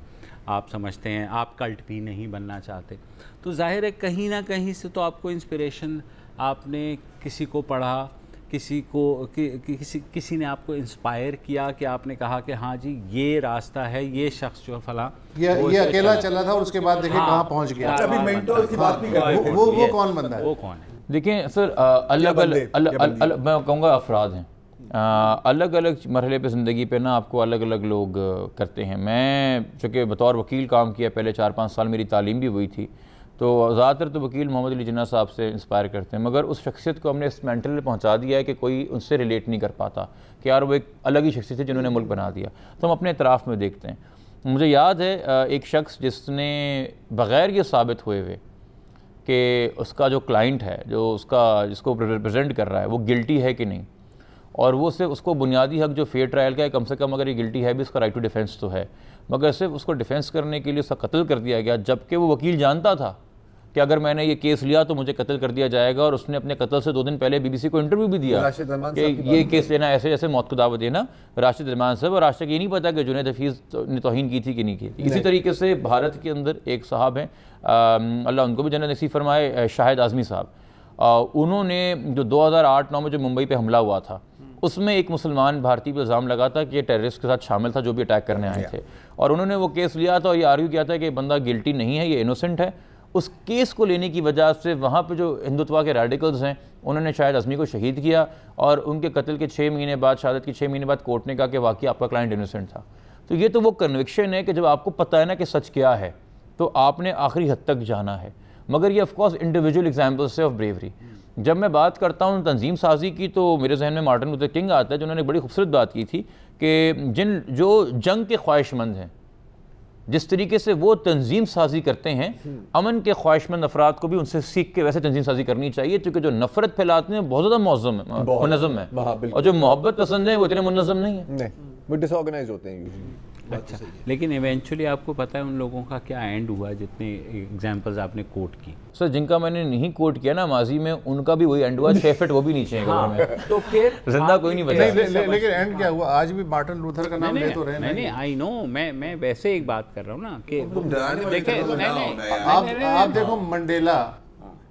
Speaker 1: आप समझते हैं आप कल्ट भी नहीं बनना चाहते। तो जाहिर है कहीं ना कहीं से तो आपको इंस्पिरेशन, आपने किसी को पढ़ा, किसी को किसी ने आपको इंस्पायर किया कि आपने कहा कि हाँ जी ये रास्ता है, ये शख्स जो फला
Speaker 4: ये अकेला चला था और उसके बाद देखें कहाँ पहुँच गया।
Speaker 2: अभी मेंटोर की बात नहीं कर रहे थे।
Speaker 4: वो कौन बंदा है?
Speaker 1: वो कौन है?
Speaker 3: देखिए सर, अलग अलग मैं कहूँगा अफराद हैं, अलग अलग मरहले पे ज़िंदगी पे ना आपको अलग अलग लोग करते हैं। मैं चूँकि बतौर वकील काम किया पहले 4-5 साल, मेरी तालीम भी वही थी, तो ज़्यादातर तो वकील मोहम्मद अली जिन्ना साहब से इंस्पायर करते हैं, मगर उस शख्सियत को हमने इस मेंटल में पहुंचा दिया है कि कोई उनसे रिलेट नहीं कर पाता कि यार वो एक अलग ही शख्सियत है जिन्होंने मुल्क बना दिया। तो हम अपने इतराफ़ में देखते हैं। मुझे याद है एक शख्स जिसने बग़ैर ये साबित हुए हुए कि उसका जो क्लाइंट है, जो उसका जिसको रिप्रेजेंट कर रहा है, वो गिल्टी है कि नहीं, और वो सिर्फ उसको बुनियादी हक जो फेयर ट्रायल का है, कम से कम अगर ये गिल्टी है भी उसका राइट टू डिफेंस तो है, मगर सिर्फ उसको डिफेंस करने के लिए उसका कत्ल कर दिया गया, जबकि वो वकील जानता था कि अगर मैंने ये केस लिया तो मुझे कत्ल कर दिया जाएगा। और उसने अपने कत्ल से 2 दिन पहले BBC को इंटरव्यू भी दिया कि ये केस लेना ऐसे जैसे मौत को दावत देना, राशिद रहमान साहब। और आज तक ये नहीं पता कि जुनैद हफीज़ ने तौहीन की थी कि नहीं की। इसी तरीके से भारत के अंदर एक साहब हैं, अल्लाह उनको भी जन्नत नसीब फरमाए, शाहिद आज़मी साहब। उन्होंने जो 2008-9 में जो मुंबई पर हमला हुआ था, उसमें एक मुसलमान भारतीय पर इल्ज़ाम लगा था कि ये टेररिस्ट के साथ शामिल था जो भी अटैक करने आए थे, और उन्होंने वो केस लिया था और ये आर्ग्यू किया था कि बंदा गिल्टी नहीं है, ये इनोसेंट है। उस केस को लेने की वजह से वहाँ पे जो हिंदुत्व के रेडिकल्स हैं उन्होंने शाहिद आज़मी को शहीद किया, और उनके कत्ल के 6 महीने बाद, शहादत के 6 महीने बाद कोर्ट ने कहा कि वाकई आपका क्लाइंट इनोसेंट था। तो ये तो वो कन्विक्शन है कि जब आपको पता है ना कि सच क्या है तो आपने आखिरी हद तक जाना है। मगर ये ऑफकोर्स इंडिविजुअल एग्जाम्पल्स है ऑफ ब्रेवरी। जब मैं बात करता हूँ तंजीम साजी की, तो मेरे जहन में मार्टिन लूथर किंग आता है, जिन्होंने बड़ी खूबसूरत बात की थी कि जो जंग के ख्वाहिशमंद हैं, जिस तरीके से वो तंजीम साजी करते हैं, अमन के ख्वाहिशमंद अफराद को भी उनसे सीख के वैसे तंजीम साजी करनी चाहिए, क्योंकि जो नफरत फैलाते हैं बहुत ज़्यादा मुनज़्ज़म है, और जो मोहब्बत पसंद है वो इतने मुनज़्ज़म नहीं है,
Speaker 2: वो डिसऑर्गेनाइज होते हैं।
Speaker 1: अच्छा, लेकिन इवेंचुअली आपको पता है उन लोगों का क्या एंड हुआ जितने एग्जांपल्स आपने कोट की?
Speaker 3: सर जिनका मैंने नहीं कोट किया ना माजी में, उनका भी वही एंड हुआ, 6 फीट वो भी नीचे है कब्र में।
Speaker 1: तो फिर
Speaker 3: जिंदा कोई नहीं बचा।
Speaker 4: लेकिन एंड क्या हुआ? आज भी मार्टिन लूथर का नाम ले तो रहे।
Speaker 1: नहीं, आई नो, मैं वैसे एक बात कर रहा हूँ ना कि देखिए,
Speaker 4: आप देखो मंडेला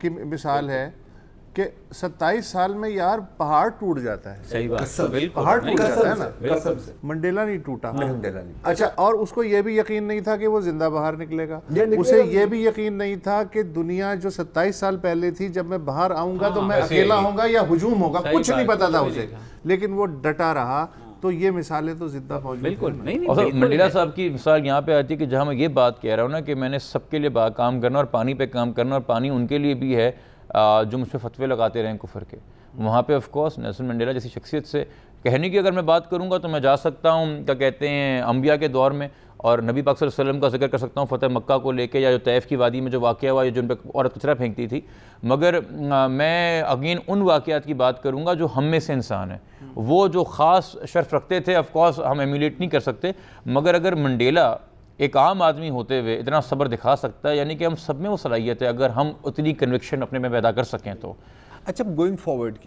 Speaker 4: की मिसाल है कि 27 साल में यार पहाड़ टूट जाता है।
Speaker 1: सही बात, बिल्कुल
Speaker 4: पहाड़ टूट जाता है ना,
Speaker 2: कसम से
Speaker 4: मंडेला नहीं टूटा।
Speaker 2: मंडेला नहीं।
Speaker 4: अच्छा, और उसको ये भी यकीन नहीं था कि वो जिंदा बाहर निकलेगा। उसे ये भी यकीन नहीं था कि दुनिया जो 27 साल पहले थी, जब मैं बाहर आऊंगा तो मैं अकेला होऊंगा या हुजूम होगा, कुछ नहीं पता था उसे, लेकिन वो डटा रहा। तो ये मिसालें तो जिद्दा मौजूद
Speaker 1: बिल्कुल नहीं।
Speaker 3: और मंडेला साहब की मिसाल यहाँ पे आती है कि जहाँ मैं ये बात कह रहा हूँ ना कि मैंने सबके लिए काम करना और पानी पे काम करना, और पानी उनके लिए भी है जो मुझ पर फतवे लगाते रहे कुफर के। वहाँ पे ऑफ कोर्स नेल्सन मंडेला जैसी शख्सियत से कहने की अगर मैं बात करूँगा तो मैं जा सकता हूँ, क्या कहते हैं, अंबिया के दौर में, और नबी पाक सल्लल्लाहु अलैहि वसल्लम का जिक्र कर सकता हूँ फतेह मक्का को लेके, या जो तैफ की वादी में जो वाक़या हुआ, जो उन पर औरत कचरा फेंकती थी। मगर मैं अगेन उन वाक़यात की बात करूँगा जो हम में से इंसान है, वो जो ख़ास शर्फ रखते थे। ऑफ कोर्स हम एम्यूलेट नहीं कर सकते, मगर अगर मंडेला एक आम आदमी होते हुए इतना सब्र दिखा सकता है, यानी कि हम सब में वो सलाहियत है अगर हम उतनी कन्विक्शन अपने में पैदा कर सकें तो।
Speaker 2: अच्छा, गोइंग फॉरवर्ड,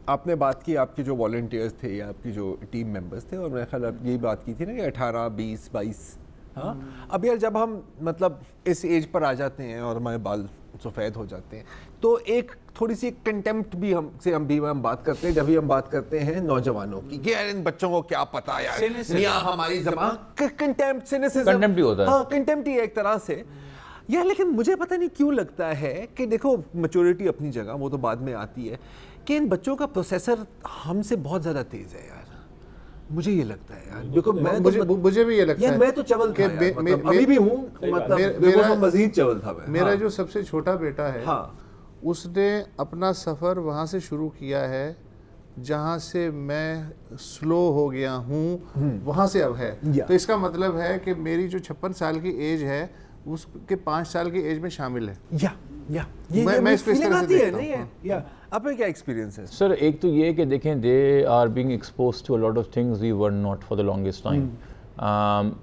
Speaker 2: आपने बात की आपके जो वॉलंटियर्स थे या आपकी जो टीम मेंबर्स थे, और मेरे ख्याल आप यही बात की थी ना कि 18, 20, 22, हाँ। अब यार जब हम मतलब इस एज पर आ जाते हैं और हमारे बाल सफ़ेद हो जाते हैं, तो एक थोड़ी सी कंटेम्प्ट भी हम बात करते हैं जब भी हम बात करते हैं नौजवानों की, कि यार इन बच्चों को क्या पता यार, या हमारी ज़बान कंटेम्प्ट, सिनिसिज्म,
Speaker 3: कंटेम्प्ट ही होता है।
Speaker 2: हाँ, कंटेम्प्ट ही एक तरह से यार। लेकिन मुझे पता नहीं क्यों लगता है कि देखो, मैच्योरिटी अपनी जगह, वो तो बाद में आती है, कि इन बच्चों का प्रोसेसर हमसे बहुत ज़्यादा तेज़ है यार। मुझे ये लगता है यार, देखो
Speaker 4: मुझे भी ये लगता है,
Speaker 2: मैं तो चवल था यार, मतलब अभी भी हूँ, मतलब मजीद चवल था मैं।
Speaker 4: मेरा जो सबसे छोटा बेटा है,
Speaker 2: हाँ,
Speaker 4: उसने अपना सफ़र वहाँ से शुरू किया है जहाँ से मैं स्लो हो गया हूँ, वहाँ से अब है। तो इसका मतलब है कि मेरी जो 56 साल की एज है उसके 5 साल की एज में शामिल है। मैं इसको इस तरह से देखता हूँ।
Speaker 2: आपका क्या एक्सपीरियंस है
Speaker 3: सर? एक तो ये कि देखें, they are being exposed to a lot of things we were not for the longest time.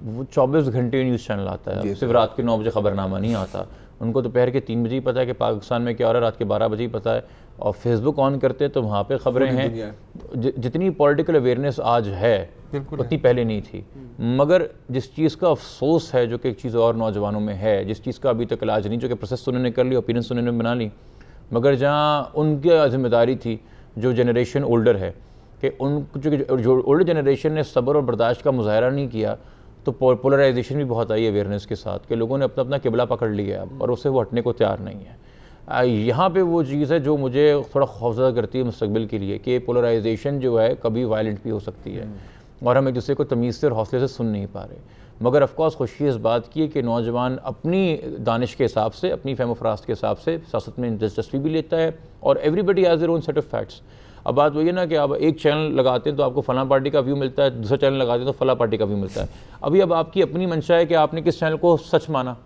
Speaker 3: वो 24 घंटे न्यूज़ चैनल आता है, सिर्फ रात के 9 बजे खबरनामा नहीं आता। उनको दोपहर के 3 बजे ही पता है कि पाकिस्तान में क्या हो रहा है, रात के 12 बजे ही पता है। और फेसबुक ऑन करते तो वहाँ पे खबरें हैं। जितनी पॉलिटिकल अवेयरनेस आज है उतनी पहले नहीं थी। मगर जिस चीज़ का अफसोस है, जो कि एक चीज़ और नौजवानों में है, जिस चीज़ का अभी तक इलाज नहीं, जो कि प्रोसेस तो उन्होंने कर ली, ओपिनियंस उन्होंने बना ली, मगर जहाँ उनकी जिम्मेदारी थी, जो जनरेशन ओल्डर है, कि उन जो ओल्डर जनरेशन ने सब्र और बर्दाश्त का मुजाहरा नहीं किया, तो पोलराइजेशन भी बहुत आई अवेयरनेस के साथ, कि लोगों ने अपना अपना किबला पकड़ लिया है और उससे वो हटने को तैयार नहीं है। यहाँ पे वो चीज़ है जो मुझे थोड़ा खौफज़दा करती है मुस्तकबिल के लिए, कि पोलराइजेशन जो है कभी वायलेंट भी हो सकती है और हम एक दूसरे को तमीज़ से और हौसले से सुन नहीं पा रहे। मगर ऑफकोर्स खुशी इस बात की है कि नौजवान अपनी दानिश के हिसाब से, अपनी फहम फरास्त के हिसाब से सियासत में दिलचस्पी भी लेता है, और everybody has their own set of facts. अब बात वही है ना कि आप एक चैनल लगाते हैं तो आपको फलां पार्टी का व्यू मिलता है, दूसरा चैनल लगाते हैं तो फलां पार्टी का व्यू मिलता है। अभी अब आपकी अपनी मंशा है कि आपने किस चैनल को सच माना।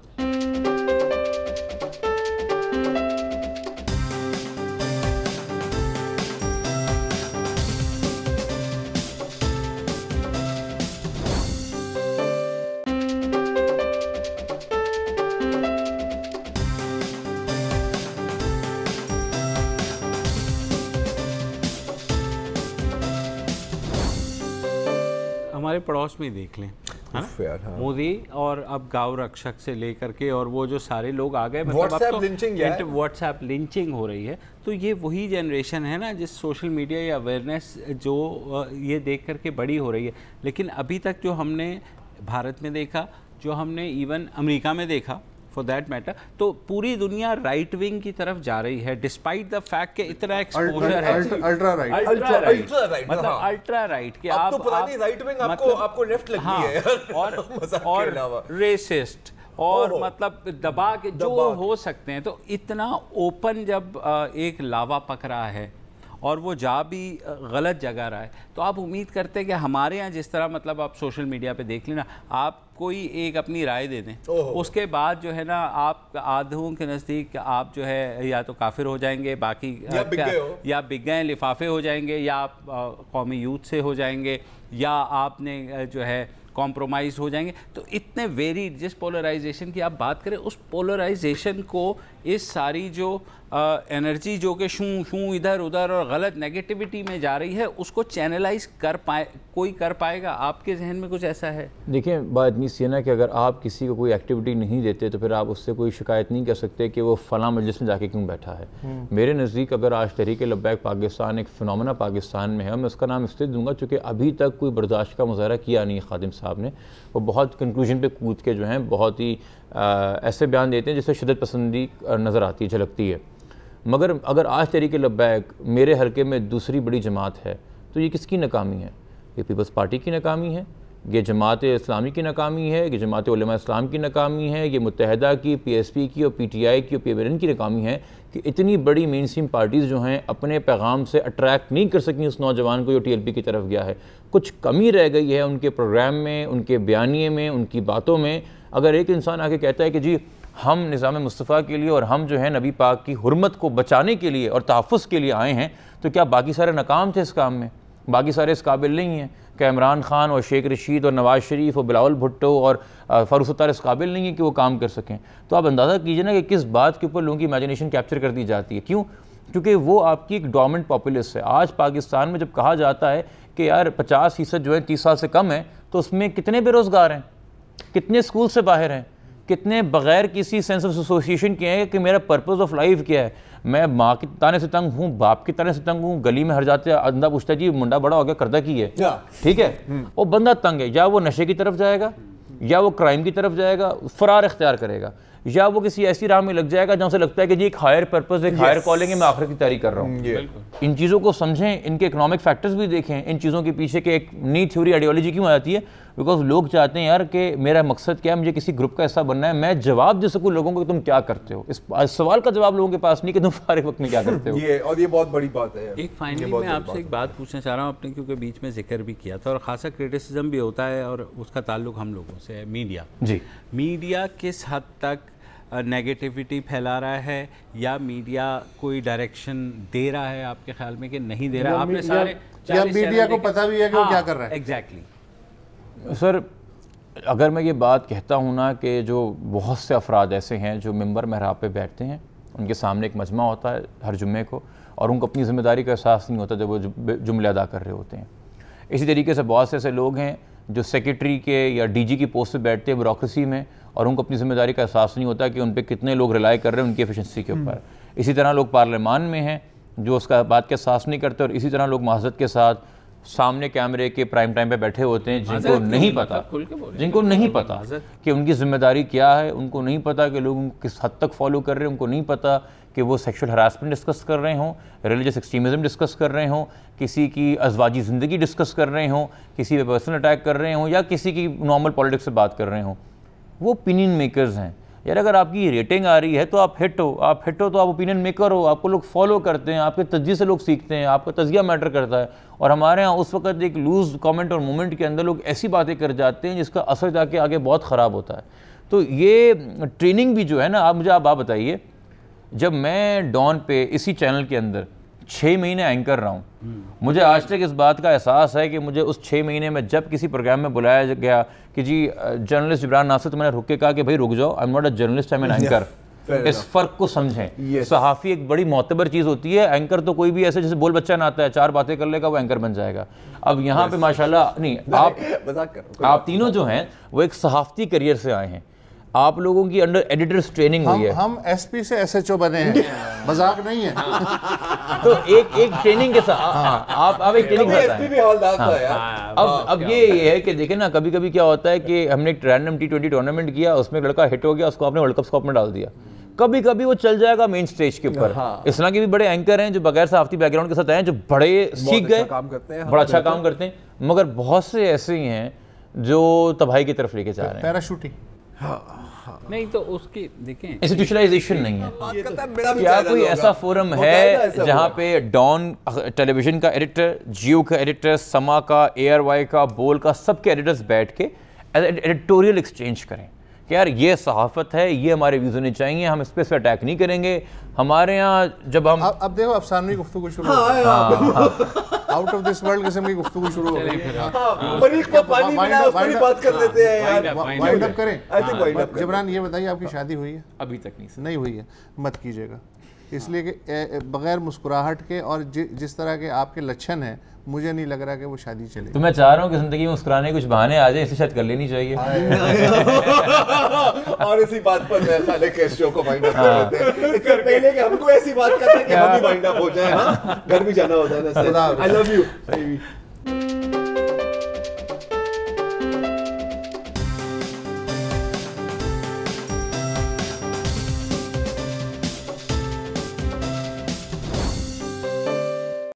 Speaker 1: हमारे पड़ोस में ही देख लें, हाँ? मोदी और अब गांव रक्षक से लेकर के और वो जो सारे लोग आ गए, मतलब व्हाट्सएप लिंचिंग हो रही है। तो ये वही जनरेशन है ना जिस सोशल मीडिया या अवेयरनेस जो ये देख करके बड़ी हो रही है। लेकिन अभी तक जो हमने भारत में देखा, जो हमने इवन अमेरिका में देखा फॉर दैट मैटर, तो पूरी दुनिया राइट विंग की तरफ जा रही है, डिस्पाइट द फैक्ट कि इतना एक्सपोजर है।
Speaker 4: अल्ट्रा राइट,
Speaker 1: मतलब अल्ट्रा राइट कि आप
Speaker 2: तो पुरानी राइट विंग आपको लेफ्ट लगती है
Speaker 1: और रेसिस्ट और मतलब दबा के जो हो सकते हैं। तो इतना ओपन जब एक लावा पक रहा है और वो जा भी गलत जगह रहा है, तो आप उम्मीद करते हैं कि हमारे यहाँ जिस तरह, मतलब आप सोशल मीडिया पे देख लेना, आप कोई एक अपनी राय दे दें, उसके बाद जो है ना आप आधों के नज़दीक आप जो है या तो काफिर हो जाएंगे, बाकी या बिक गए लिफाफे हो जाएंगे, या आप कौमी यूथ से हो जाएंगे, या आपने जो है कॉम्प्रोमाइज़ हो जाएंगे। तो इतने वेरी, जिस पोलराइजेशन की आप बात करें, उस पोलराइजेशन को इस सारी जो एनर्जी जो कि शू शू इधर उधर और गलत नेगेटिविटी में जा रही है, उसको चैनलाइज कर पाएगा? आपके जहन में कुछ ऐसा है?
Speaker 3: देखिए, बात इतनी सी है ना कि अगर आप किसी को कोई एक्टिविटी नहीं देते तो फिर आप उससे कोई शिकायत नहीं कर सकते कि वो फलां मजलिस में जाके क्यों बैठा है। मेरे नज़दीक अगर आज तहरीक-ए-लब्बैक पाकिस्तान एक फिनोमेना पाकिस्तान में है, मैं उसका नाम इसलिए दूंगा चूँकि अभी तक कोई बर्दाश्त का मुजाहरा किया नहीं खादिम साहब ने। वो बहुत कंक्लूजन पे कूद के जो हैं बहुत ही ऐसे बयान देते हैं जिससे शिद्दत पसंदी नज़र आती है, झलकती है। मगर अगर आज तहरीक-ए-लब्बैक मेरे हल्के में दूसरी बड़ी जमात है तो ये किसकी नाकामी है? ये पीपल्स पार्टी की नाकामी है, ये जमात इस्लामी की नाकामी है, ये जमात उलमा इस्लाम की नाकामी है, ये मुत्तहदा की, PSP की और PTI की और PMLN की नाकामी है कि इतनी बड़ी मेन स्ट्रीम पार्टीज़ जो हैं अपने पैगाम से अट्रैक्ट नहीं कर सकें उस नौजवान को जो TLP की तरफ गया है। कुछ कमी रह गई है उनके प्रोग्राम में, उनके बयानिए में, उनकी बातों में। अगर एक इंसान आके कहता है कि जी हम निज़ाम मुस्तफ़ा के लिए और हम जो है नबी पाक की हुर्मत को बचाने के लिए और तहफ़्फ़ुज़ के लिए आए हैं, तो क्या बाकी सारे नाकाम थे इस काम में? बाकी सारे इस काबिल नहीं हैं? क्या इमरान खान और शेख रशीद और नवाज़ शरीफ और बिलावल भुट्टो और फ़ारूक सत्तार इस काबिल नहीं है कि वो काम कर सकें? तो आप अंदाज़ा कीजिए ना कि किस बात के ऊपर लोगों की इमेजिनेशन कैप्चर कर दी जाती है। क्यों? क्योंकि वो आपकी एक डोमिनेंट पॉपुलस है। आज पाकिस्तान में जब कहा जाता है कि यार 50% जो है 30 साल से कम है, तो उसमें कितने बेरोज़गार हैं, कितने स्कूल से बाहर हैं, कितने बग़ैर किसी सेंस ऑफ एसोसिएशन के हैं कि मेरा पर्पस ऑफ लाइफ क्या है। मैं माँ की ताने से तंग हूँ, बाप की ताने से तंग हूँ, गली में हर जाते अंधा पूछता है जी मुंडा बड़ा हो गया करदा की है, ठीक है। वो बंदा तंग है, या वो नशे की तरफ जाएगा, या वो क्राइम की तरफ जाएगा, फरार इख्तियार करेगा, या वो किसी ऐसी राह में लग जाएगा जहाँ से लगता है कि जी एक हायर पर्पस, एक हायर कॉलिंग है, मैं आखिर की तैयारी कर रहा हूँ। इन चीज़ों को समझें, इनके इकोनॉमिक फैक्टर्स भी देखें, इन चीज़ों के पीछे के एक नई थ्योरी आइडियोलॉजी क्यों आती है? बिकॉज लोग चाहते हैं यार कि मेरा मकसद क्या है, मुझे किसी ग्रुप का हिस्सा बनना है, मैं जवाब दे सकूँ लोगों को कि तुम क्या करते हो। इस सवाल का जवाब लोगों के पास नहीं कि तुम सारे वक्त में क्या करते हो।
Speaker 2: ये बहुत बड़ी बात है।
Speaker 1: एक फाइनली मैं आपसे एक बात पूछना चाह रहा हूँ, आपने क्योंकि बीच में जिक्र भी किया था और ख़ासा क्रिटिसिज्म भी होता है और उसका ताल्लुक हम लोगों से है, मीडिया।
Speaker 3: जी,
Speaker 1: मीडिया किस हद तक नेगेटिविटी फैला रहा है, या मीडिया कोई डायरेक्शन दे रहा है आपके ख्याल में कि नहीं दे रहा? आपने सारे
Speaker 4: या मीडिया को पता भी है कि वो क्या कर रहा है?
Speaker 1: एग्जैक्टली
Speaker 3: सर, अगर मैं ये बात कहता हूँ ना कि जो बहुत से अफराद ऐसे हैं जो मिंबर महराब पे बैठते हैं, उनके सामने एक मजमा होता है हर जुम्मे को, और उनको अपनी ज़िम्मेदारी का एहसास नहीं होता जब वो जुमले अदा कर रहे होते हैं। इसी तरीके से बहुत से ऐसे लोग हैं जो सेक्रेटरी के या DG की पोस्ट पे बैठते हैं ब्यूरोक्रेसी में, और उनको अपनी ज़िम्मेदारी का एहसास नहीं होता कि उन पर कितने लोग रिलाई कर रहे हैं उनकी एफिशिएंसी के ऊपर। इसी तरह लोग पार्लियामान में हैं जो उसका बात का एहसास नहीं करते, और इसी तरह लोग माज़रत के साथ सामने कैमरे के प्राइम टाइम पे बैठे होते हैं जिनको नहीं पता कि उनकी जिम्मेदारी क्या है, उनको नहीं पता कि लोग उनको किस हद तक फॉलो कर रहे हैं, उनको नहीं पता कि वो सेक्सुअल हरासमेंट डिस्कस कर रहे हों, रिलीजियस एक्सट्रीमिज़म डिस्कस कर रहे हों, किसी की अज़वाजी ज़िंदगी डिस्कस कर रहे हों, किसी पे पर्सनल अटैक कर रहे हों, या किसी की नॉर्मल पॉलिटिक्स से बात कर रहे हों। वो ओपिनियन मेकर्स हैं यार। अगर आपकी रेटिंग आ रही है तो आप हिट हो तो आप ओपिनियन मेकर हो, आपको लोग फॉलो करते हैं, आपके तज्ज़िये से लोग सीखते हैं, आपका तज़किया मैटर करता है। और हमारे यहाँ उस वक्त एक लूज़ कमेंट और मूवमेंट के अंदर लोग ऐसी बातें कर जाते हैं जिसका असर जाके आगे बहुत ख़राब होता है। तो ये ट्रेनिंग भी जो है ना, आप मुझे आप बताइए, जब मैं डॉन पे इसी चैनल के अंदर 6 महीने एंकर रहा हूँ, मुझे आज तक इस बात का एहसास है कि मुझे उस 6 महीने में जब किसी प्रोग्राम में बुलाया गया कि जी जर्नलिस्ट जिब्रान नासिर, तो मैंने रुक के कहा कि भाई रुक जाओ, I am not a journalist, I am an anchor. इस फ़र्क को समझें। सहाफ़ी एक बड़ी मोतबर चीज़ होती है, एंकर तो कोई भी ऐसे जैसे बोल बच्चा ना आता है, 4 बातें कर लेगा वो एंकर बन जाएगा। अब यहाँ पे माशाल्लाह नहीं, आप तीनों जो हैं वो एक सहाफ़ती करियर से आए हैं, आप लोगों की अंडर एडिटर्स ट्रेनिंग हुई है।
Speaker 4: हम SP से SHO बने हैं, मजाक नहीं है।
Speaker 3: तो एक ट्रेनिंग के साथ आप एक ट्रेनिंग अब ये है कि देखें ना, कभी कभी क्या होता है कि हमने एक रैंडम T20 टूर्नामेंट किया, उसमें एक लड़का हिट हो गया, उसको आपने वर्ल्ड कप स्कोप में डाल दिया। कभी कभी वो चल जाएगा मेन स्टेज के ऊपर। इस तरह के भी बड़े एंकर हैं जो बगैर सहाफ़ती बैकग्राउंड के साथ आए हैं, जो बड़े सीख गए, बड़ा अच्छा काम करते हैं, मगर बहुत से ऐसे ही हैं जो तबाही की तरफ लेके जा रहे हैं।
Speaker 4: पैराशूटिंग
Speaker 1: नहीं, तो उसकी देखें
Speaker 3: इंस्टीट्यूशनलाइजेशन नहीं है। क्या कोई ऐसा फोरम है जहाँ पे डॉन टेलीविजन का एडिटर, जियो का एडिटर, समा का, ARY का, बोल का, सबके एडिटर्स बैठ के एडिटोरियल एक्सचेंज करें कि यार ये सहाफ़त है, ये हमारे व्यूज़ होने चाहिए, हम इस पर अटैक नहीं करेंगे। हमारे यहाँ जब हम
Speaker 4: अब देखो अफसानवी गुफ्तगू शुरू आउट ऑफ दिस वर्ल्ड किस्म की गुफ्तगू शुरू हो गई है।
Speaker 2: मरीज को पानी मिला उस पर ही बात कर लेते हैं यार।
Speaker 4: वाइंड अप करें।
Speaker 2: I think wind up.
Speaker 4: Jibran ये बताइए आपकी शादी हुई है?
Speaker 3: अभी तक नहीं सर।
Speaker 4: नहीं हुई है, मत कीजिएगा, इसलिए कि बगैर मुस्कुराहट के और जिस तरह के आपके लक्षण हैं मुझे नहीं लग रहा कि वो शादी चलेगी।
Speaker 3: तो मैं चाह रहा हूँ कि जिंदगी में मुस्कुराने के कुछ बहाने आ जाए, इसे शायद कर लेनी चाहिए।
Speaker 2: और इसी बात पर मैं साले के शो को वाइंड अप कर लेते हैं। इससे पहले कि हमको ऐसी बात करते हैं कि हम भी वाइंड अप हो जाए। हाँ, घर भी जाना होता है ना। I love you.